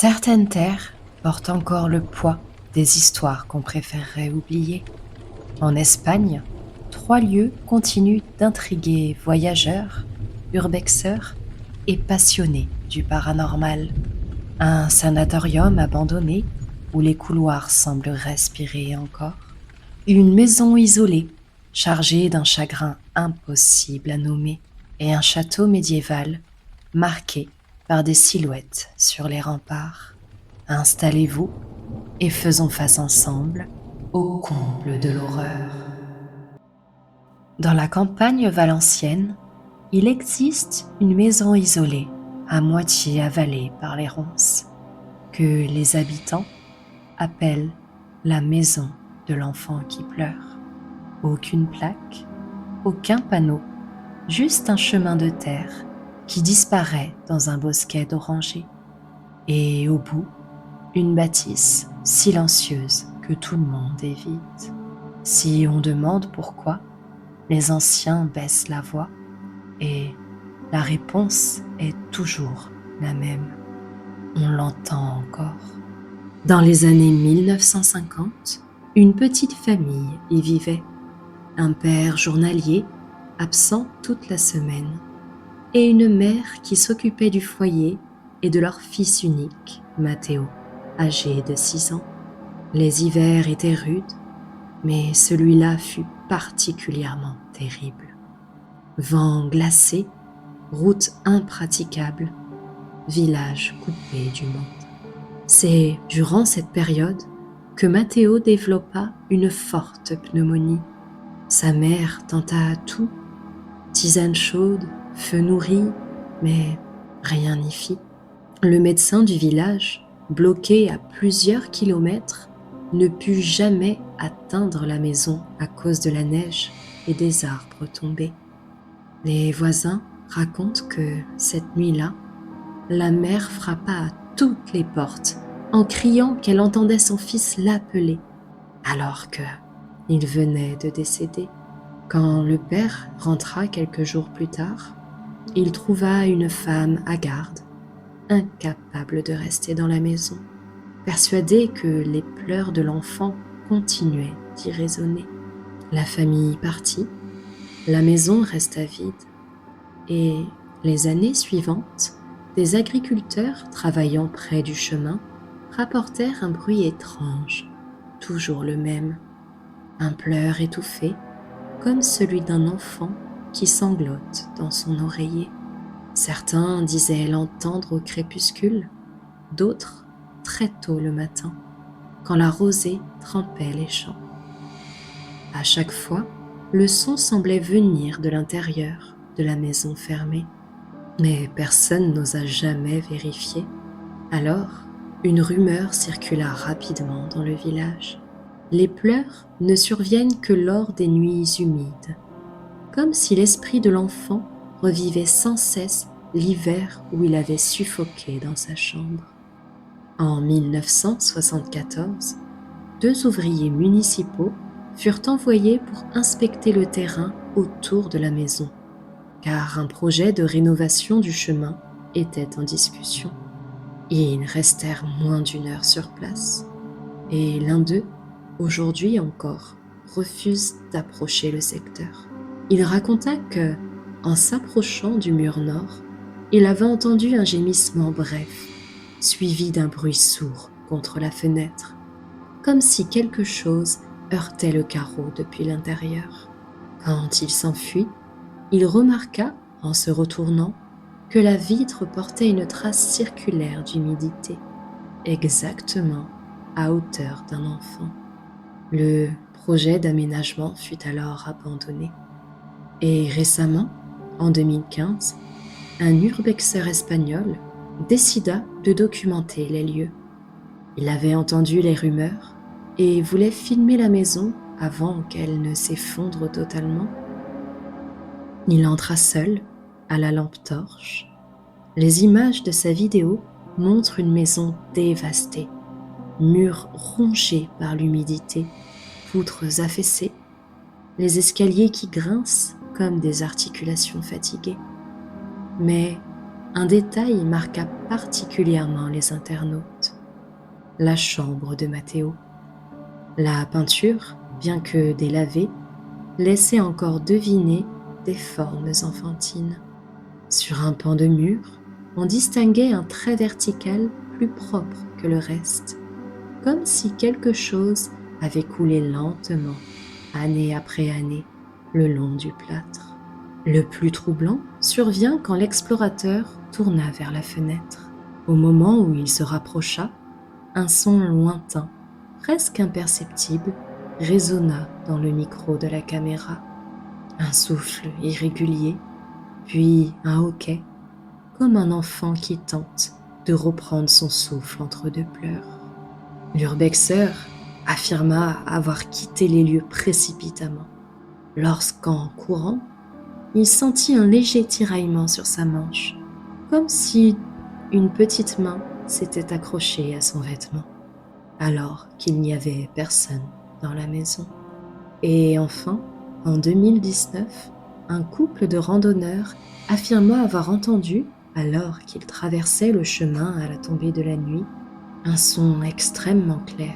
Certaines terres portent encore le poids des histoires qu'on préférerait oublier. En Espagne, 3 lieux continuent d'intriguer voyageurs, urbexeurs et passionnés du paranormal. Un sanatorium abandonné où les couloirs semblent respirer encore. Une maison isolée, chargée d'un chagrin impossible à nommer. Et un château médiéval marqué par des silhouettes sur les remparts. Installez-vous et faisons face ensemble au comble de l'horreur. Dans la campagne valencienne, il existe une maison isolée, à moitié avalée par les ronces, que les habitants appellent la maison de l'enfant qui pleure. Aucune plaque, aucun panneau, juste un chemin de terre qui disparaît dans un bosquet d'orangers. Et au bout, une bâtisse silencieuse que tout le monde évite. Si on demande pourquoi, les anciens baissent la voix et la réponse est toujours la même. On l'entend encore. Dans les années 1950, une petite famille y vivait. Un père journalier, absent toute la semaine, et une mère qui s'occupait du foyer et de leur fils unique, Matteo, âgé de 6 ans. Les hivers étaient rudes, mais celui-là fut particulièrement terrible. Vent glacé, route impraticable, village coupé du monde. C'est durant cette période que Matteo développa une forte pneumonie. Sa mère tenta tout, tisane chaude, feu nourri, mais rien n'y fit. Le médecin du village, bloqué à plusieurs kilomètres, ne put jamais atteindre la maison à cause de la neige et des arbres tombés. Les voisins racontent que cette nuit-là, la mère frappa à toutes les portes en criant qu'elle entendait son fils l'appeler, alors qu'il venait de décéder. Quand le père rentra quelques jours plus tard, il trouva une femme hagarde, incapable de rester dans la maison, persuadée que les pleurs de l'enfant continuaient d'y résonner. La famille partit, la maison resta vide, et les années suivantes, des agriculteurs travaillant près du chemin rapportèrent un bruit étrange, toujours le même, un pleur étouffé, comme celui d'un enfant qui sanglote dans son oreiller. Certains disaient l'entendre au crépuscule, d'autres très tôt le matin, quand la rosée trempait les champs. À chaque fois, le son semblait venir de l'intérieur de la maison fermée, mais personne n'osa jamais vérifier. Alors, une rumeur circula rapidement dans le village. Les pleurs ne surviennent que lors des nuits humides, comme si l'esprit de l'enfant revivait sans cesse l'hiver où il avait suffoqué dans sa chambre. En 1974, 2 ouvriers municipaux furent envoyés pour inspecter le terrain autour de la maison, car un projet de rénovation du chemin était en discussion. Ils restèrent moins d'1 heure sur place, et l'un d'eux, aujourd'hui encore, refuse d'approcher le secteur. Il raconta que, en s'approchant du mur nord, il avait entendu un gémissement bref, suivi d'un bruit sourd contre la fenêtre, comme si quelque chose heurtait le carreau depuis l'intérieur. Quand il s'enfuit, il remarqua, en se retournant, que la vitre portait une trace circulaire d'humidité, exactement à hauteur d'un enfant. Le projet d'aménagement fut alors abandonné. Et récemment, en 2015, un urbexeur espagnol décida de documenter les lieux. Il avait entendu les rumeurs et voulait filmer la maison avant qu'elle ne s'effondre totalement. Il entra seul, à la lampe torche. Les images de sa vidéo montrent une maison dévastée, murs rongés par l'humidité, poutres affaissées, les escaliers qui grincent comme des articulations fatiguées. Mais Un détail marqua particulièrement les internautes: la chambre de Matteo. La peinture, bien que délavée, laissait encore deviner des formes enfantines. Sur un pan de mur, on distinguait un trait vertical plus propre que le reste, comme si quelque chose avait coulé lentement, année après année, le long du plâtre. Le plus troublant survint quand l'explorateur tourna vers la fenêtre. Au moment où il se rapprocha, un son lointain, presque imperceptible, résonna dans le micro de la caméra. Un souffle irrégulier, puis un hoquet, comme un enfant qui tente de reprendre son souffle entre deux pleurs. L'urbexeur affirma avoir quitté les lieux précipitamment, lorsqu'en courant, il sentit un léger tiraillement sur sa manche, comme si une petite main s'était accrochée à son vêtement, alors qu'il n'y avait personne dans la maison. Et enfin, en 2019, un couple de randonneurs affirma avoir entendu, alors qu'ils traversaient le chemin à la tombée de la nuit, un son extrêmement clair,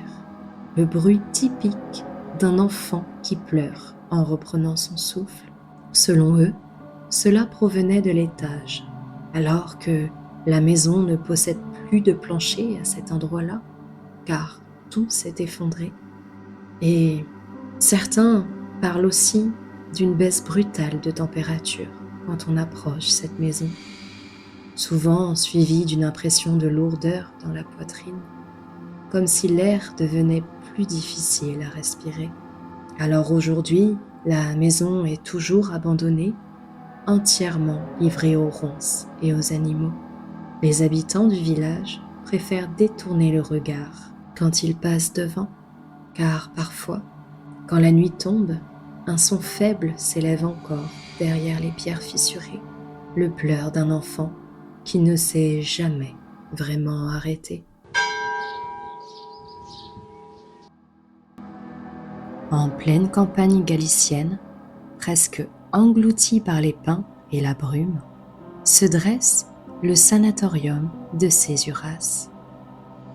le bruit typique d'un enfant qui pleure en reprenant son souffle. Selon eux, cela provenait de l'étage, alors que la maison ne possède plus de plancher à cet endroit-là, car tout s'est effondré. Et certains parlent aussi d'une baisse brutale de température quand on approche cette maison, souvent suivie d'une impression de lourdeur dans la poitrine, comme si l'air devenait plus difficile à respirer. Alors aujourd'hui, la maison est toujours abandonnée, entièrement livrée aux ronces et aux animaux. Les habitants du village préfèrent détourner le regard quand ils passent devant, car parfois, quand la nuit tombe, un son faible s'élève encore derrière les pierres fissurées, le pleur d'un enfant qui ne s'est jamais vraiment arrêté. En pleine campagne galicienne, presque engloutie par les pins et la brume, se dresse le sanatorium de Césuras.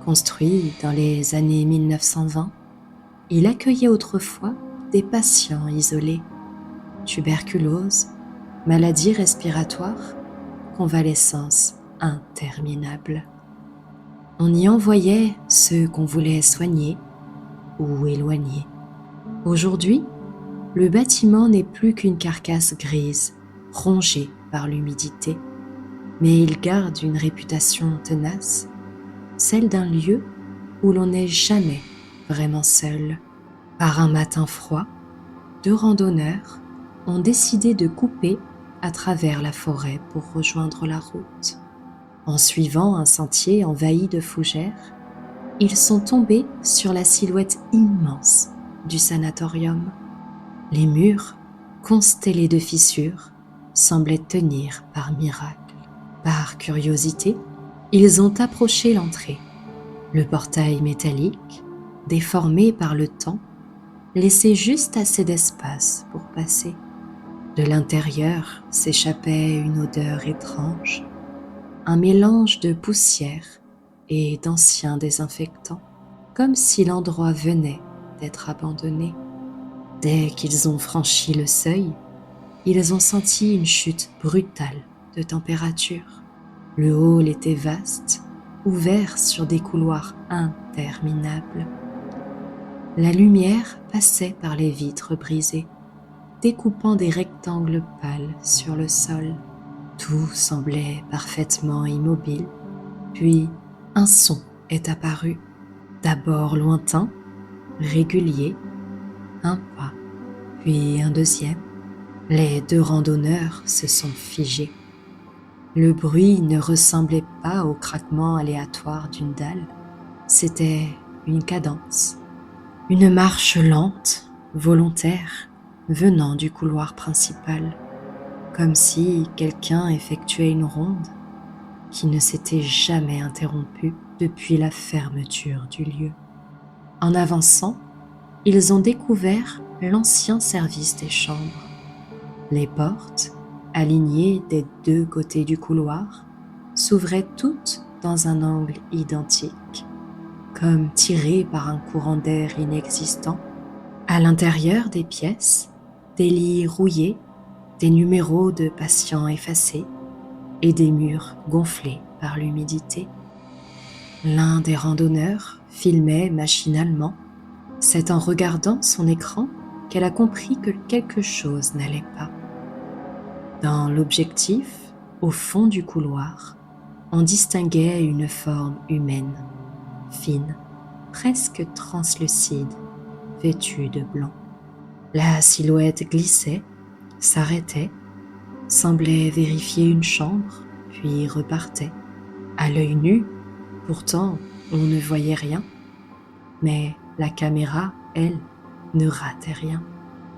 Construit dans les années 1920, il accueillait autrefois des patients isolés, tuberculose, maladies respiratoires, convalescence interminable. On y envoyait ceux qu'on voulait soigner ou éloigner. Aujourd'hui, le bâtiment n'est plus qu'une carcasse grise, rongée par l'humidité, mais il garde une réputation tenace, celle d'un lieu où l'on n'est jamais vraiment seul. Par un matin froid, 2 randonneurs ont décidé de couper à travers la forêt pour rejoindre la route. En suivant un sentier envahi de fougères, ils sont tombés sur la silhouette immense du sanatorium. Les murs, constellés de fissures, semblaient tenir par miracle. Par curiosité, ils ont approché l'entrée. Le portail métallique, déformé par le temps, laissait juste assez d'espace pour passer. De l'intérieur s'échappait une odeur étrange, un mélange de poussière et d'anciens désinfectants, comme si l'endroit venait d'être abandonné. Dès qu'ils ont franchi le seuil, ils ont senti une chute brutale de température. Le hall était vaste, ouvert sur des couloirs interminables. La lumière passait par les vitres brisées, découpant des rectangles pâles sur le sol. Tout semblait parfaitement immobile, puis un son est apparu, d'abord lointain, régulier, un pas, puis un deuxième. Les 2 randonneurs se sont figés. Le bruit ne ressemblait pas au craquement aléatoire d'une dalle, c'était une cadence, une marche lente, volontaire, venant du couloir principal, comme si quelqu'un effectuait une ronde qui ne s'était jamais interrompue depuis la fermeture du lieu. En avançant, ils ont découvert l'ancien service des chambres. Les portes, alignées des 2 côtés du couloir, s'ouvraient toutes dans un angle identique, comme tirées par un courant d'air inexistant. À l'intérieur des pièces, des lits rouillés, des numéros de patients effacés et des murs gonflés par l'humidité. L'un des randonneurs filmait machinalement. C'est en regardant son écran qu'elle a compris que quelque chose n'allait pas. Dans l'objectif, au fond du couloir, on distinguait une forme humaine, fine, presque translucide, vêtue de blanc. La silhouette glissait, s'arrêtait, semblait vérifier une chambre, puis repartait. À l'œil nu, pourtant, on ne voyait rien, mais la caméra, elle, ne ratait rien.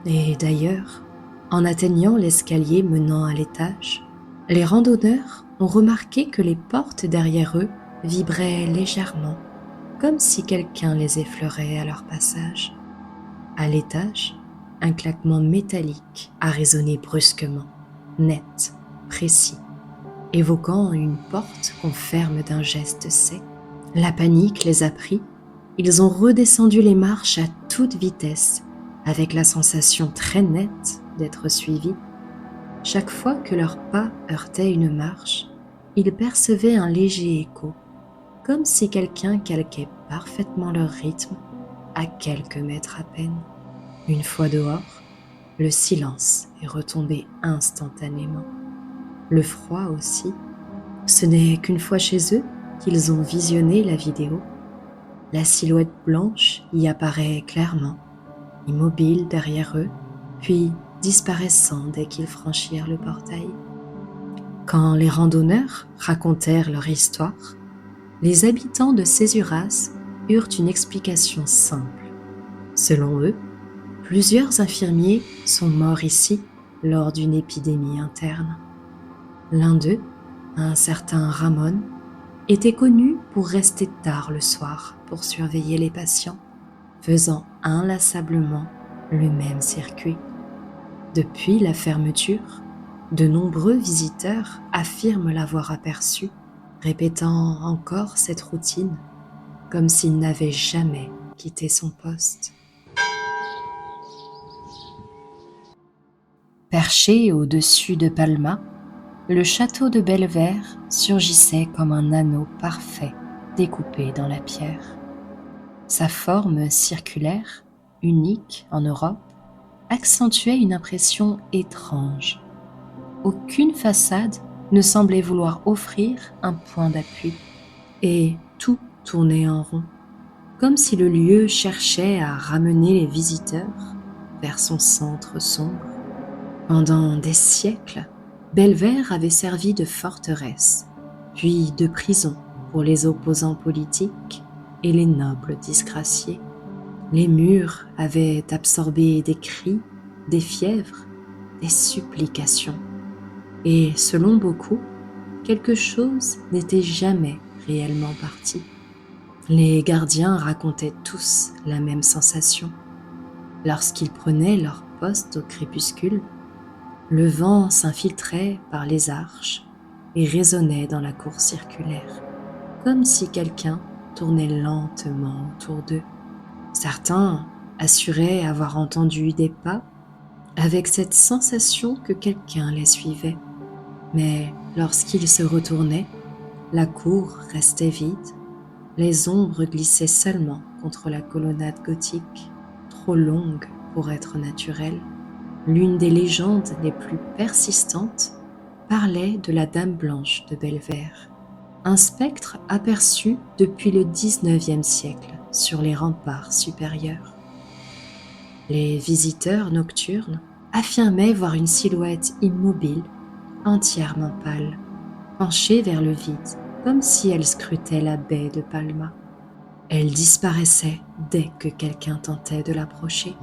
Et d'ailleurs, en atteignant l'escalier menant à l'étage, les randonneurs ont remarqué que les portes derrière eux vibraient légèrement, comme si quelqu'un les effleurait à leur passage. À l'étage, un claquement métallique a résonné brusquement, net, précis, évoquant une porte qu'on ferme d'un geste sec. La panique les a pris, ils ont redescendu les marches à toute vitesse, avec la sensation très nette d'être suivis. Chaque fois que leurs pas heurtaient une marche, ils percevaient un léger écho, comme si quelqu'un calquait parfaitement leur rythme à quelques mètres à peine. Une fois dehors, le silence est retombé instantanément. Le froid aussi. Ce n'est qu'une fois chez eux qu'ils ont visionné la vidéo. La silhouette blanche y apparaît clairement, immobile derrière eux, puis disparaissant dès qu'ils franchirent le portail. Quand les randonneurs racontèrent leur histoire, les habitants de Césuras eurent une explication simple. Selon eux, plusieurs infirmiers sont morts ici lors d'une épidémie interne. L'un d'eux, un certain Ramon, était connu pour rester tard le soir pour surveiller les patients, faisant inlassablement le même circuit. Depuis la fermeture, de nombreux visiteurs affirment l'avoir aperçu, répétant encore cette routine, comme s'il n'avait jamais quitté son poste. Perché au-dessus de Palma, le château de Belver surgissait comme un anneau parfait découpé dans la pierre. Sa forme circulaire, unique en Europe, accentuait une impression étrange. Aucune façade ne semblait vouloir offrir un point d'appui, et tout tournait en rond, comme si le lieu cherchait à ramener les visiteurs vers son centre sombre. Pendant des siècles, Belver avait servi de forteresse, puis de prison pour les opposants politiques et les nobles disgraciés. Les murs avaient absorbé des cris, des fièvres, des supplications. Et selon beaucoup, quelque chose n'était jamais réellement parti. Les gardiens racontaient tous la même sensation. Lorsqu'ils prenaient leur poste au crépuscule, le vent s'infiltrait par les arches et résonnait dans la cour circulaire, comme si quelqu'un tournait lentement autour d'eux. Certains assuraient avoir entendu des pas avec cette sensation que quelqu'un les suivait. Mais lorsqu'ils se retournaient, la cour restait vide, les ombres glissaient seulement contre la colonnade gothique, trop longue pour être naturelle. L'une des légendes les plus persistantes parlait de la Dame Blanche de Belver, un spectre aperçu depuis le XIXe siècle sur les remparts supérieurs. Les visiteurs nocturnes affirmaient voir une silhouette immobile, entièrement pâle, penchée vers le vide, comme si elle scrutait la baie de Palma. Elle disparaissait dès que quelqu'un tentait de l'approcher.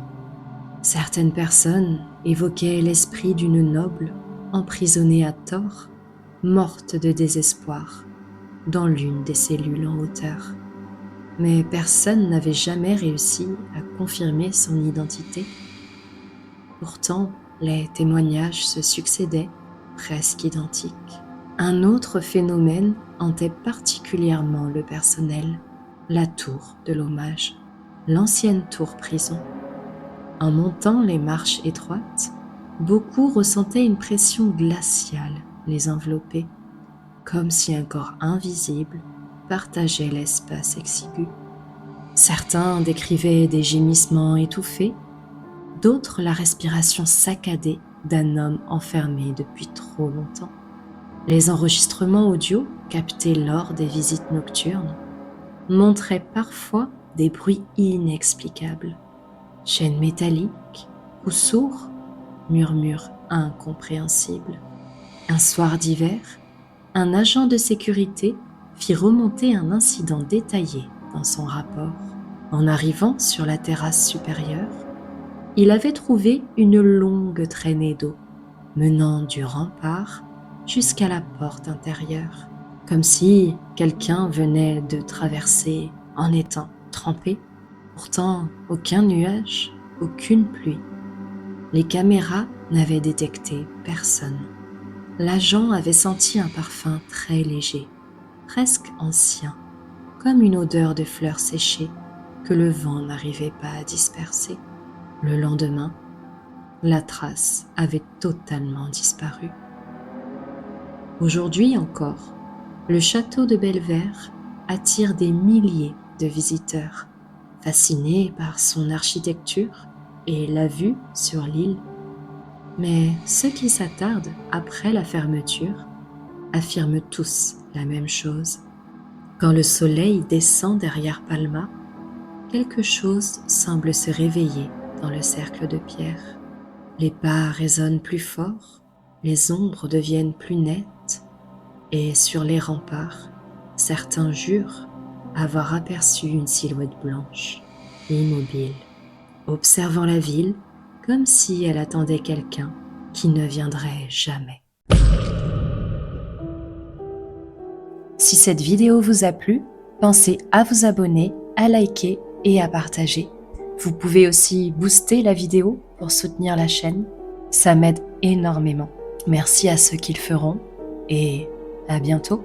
Certaines personnes évoquaient l'esprit d'une noble emprisonnée à tort, morte de désespoir, dans l'une des cellules en hauteur. Mais personne n'avait jamais réussi à confirmer son identité. Pourtant, les témoignages se succédaient, presque identiques. Un autre phénomène hantait particulièrement le personnel, la tour de l'hommage, l'ancienne tour-prison. En montant les marches étroites, beaucoup ressentaient une pression glaciale les envelopper, comme si un corps invisible partageait l'espace exigu. Certains décrivaient des gémissements étouffés, d'autres la respiration saccadée d'un homme enfermé depuis trop longtemps. Les enregistrements audio captés lors des visites nocturnes montraient parfois des bruits inexplicables, chaînes métalliques, coups sourds, murmures incompréhensibles. Un soir d'hiver, un agent de sécurité fit remonter un incident détaillé dans son rapport. En arrivant sur la terrasse supérieure, il avait trouvé une longue traînée d'eau menant du rempart jusqu'à la porte intérieure, comme si quelqu'un venait de traverser en étant trempé. Pourtant, aucun nuage, aucune pluie. Les caméras n'avaient détecté personne. L'agent avait senti un parfum très léger, presque ancien, comme une odeur de fleurs séchées que le vent n'arrivait pas à disperser. Le lendemain, la trace avait totalement disparu. Aujourd'hui encore, le château de Belvér attire des milliers de visiteurs, fascinés par son architecture et la vue sur l'île. Mais ceux qui s'attardent après la fermeture affirment tous la même chose. Quand le soleil descend derrière Palma, quelque chose semble se réveiller dans le cercle de pierre. Les pas résonnent plus fort, les ombres deviennent plus nettes, et sur les remparts, certains jurent avoir aperçu une silhouette blanche, immobile, observant la ville comme si elle attendait quelqu'un qui ne viendrait jamais. Si cette vidéo vous a plu, pensez à vous abonner, à liker et à partager. Vous pouvez aussi booster la vidéo pour soutenir la chaîne. Ça m'aide énormément. Merci à ceux qui le feront et à bientôt.